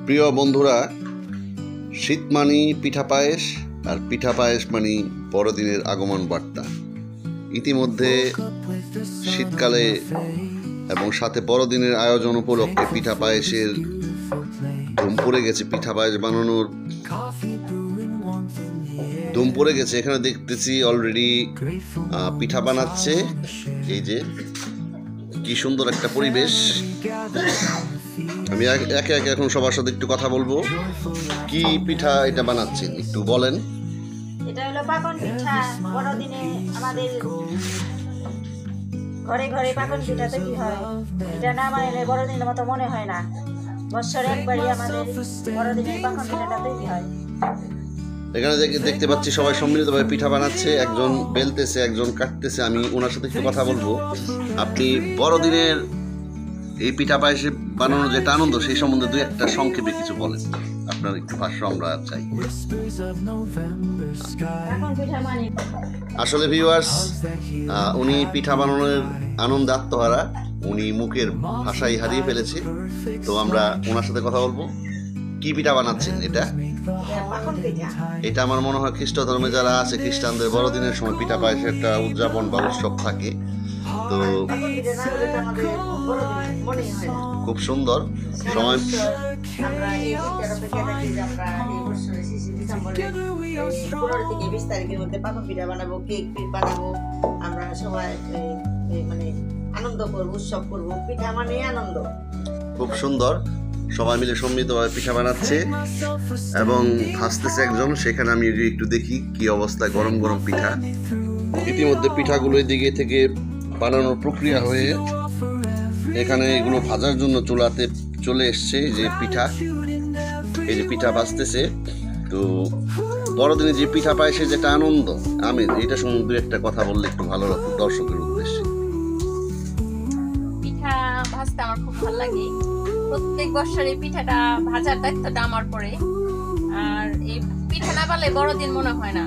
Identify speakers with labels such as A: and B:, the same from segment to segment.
A: প্রিয় বন্ধুরা, শীত মানি পিঠা পায়েস আর পিঠা পায়েস মানি বড়দিনের আগমন বার্তা। ইতিমধ্যে শীতকালে এবং সাথে বড়দিনের আয়োজন উপলক্ষে পিঠা পায়েসের ধুম পড়ে গেছে। পিঠা পায়েস বানানোর ধুম পড়ে গেছে। এখানে দেখতেছি অলরেডি পিঠা বানাচ্ছে। এই যে কি সুন্দর একটা পরিবেশ। আমি একে একে এখন সবার সাথে একটু কথা বলবো। কি পিঠা এটা বানাচ্ছেন একটু বলেন।
B: এটা হলো পাকন পিঠা। বড়দিনে আমাদের ঘরে ঘরে পাকন পিঠা তৈরি হয়। এটা না বানালে বড়দিনের মতো মনে হয় না। বছরে একবারই আমাদের বড়দিনের পাকন পিঠাটা তৈরি হয়।
A: এখানে দেখতে পাচ্ছি সবাই সম্মিলিতভাবে পিঠা বানাচ্ছে। একজন বেলতেছে, একজন কাটতেছে। আমি ওনার সাথে একটু কথা বলবো। আপনি বড়দিনের এই পিঠা পায়েসে বানানোর যেটা আনন্দ, সেই সম্বন্ধে দুই একটা সংক্ষেপে কিছু বলেন। আপনার একটু ভাষ্য আমরা চাই। আসলে ভিউয়ার্স, উনি পিঠা বানানোর আনন্দে আত্মহারা। উনি মুখের ভাষাই হারিয়ে ফেলেছে। তো আমরা ওনার সাথে কথা বলবো। কি পিঠা বানাচ্ছেন এটা? এটা আমার মনে হয় খ্রিস্ট ধর্মে যারা আছে, খ্রিস্টানদের বড়দিনের সময় পিঠা পায়েসের একটা উদযাপন বা উৎসব থাকে। তো খুব সুন্দর সময়।
B: বানাবো, কেক বানাবো, আমরা সবাই মানে আনন্দ করবো, উৎসব করবো। পিঠা মানে আনন্দ।
A: খুব সুন্দর। সবাই মিলে সম্মিলিতভাবে পিঠা বানাচ্ছে এবং ভাজতেছে একজন। সেখানে আমি একটু দেখি কি অবস্থা। গরম গরম পিঠা। ইতিমধ্যে পিঠাগুলো দিকে থেকে বানানোর প্রক্রিয়া হয়ে এখানে এগুলো ভাজার জন্য চুলাতে চলে এসছে। যে পিঠা, এই যে পিঠা ভাজতেছে। তো বড়দিনে যে পিঠা পায়েসে যেটা আনন্দ, আমি এটা সম্বন্ধে একটা কথা বললে একটু ভালো লাগতো দর্শকের উদ্দেশ্যে।
C: পিঠা ভাজতে আমার খুব ভালো লাগে। প্রত্যেক বছর এই পিঠাটা ভাজার দায়িত্বটা আমার পড়ে। আর এই পিঠা না বানালে বড়দিন মনে হয় না।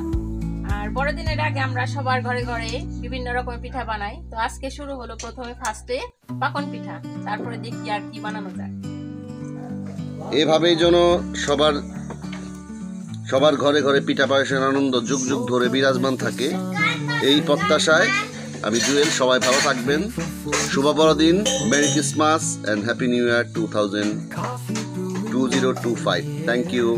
C: আর বড়দিনের আগে আমরা সবার ঘরে ঘরে বিভিন্ন রকমের পিঠা বানাই। তো আজকে শুরু হলো প্রথমে ফার্স্টে পাকন পিঠা, তারপরে দেখি আর কি বানানো যায়।
A: এভাবেই যেন সবার ঘরে ঘরে পিঠা পায়েসের আনন্দ যুগ যুগ ধরে বিরাজমান থাকে, এই প্রত্যাশায় আমি জুয়েল। সবাই ভালো থাকবেন। শুভ বড়দিন, merry Christmas and happy New Year 2025। Thank you.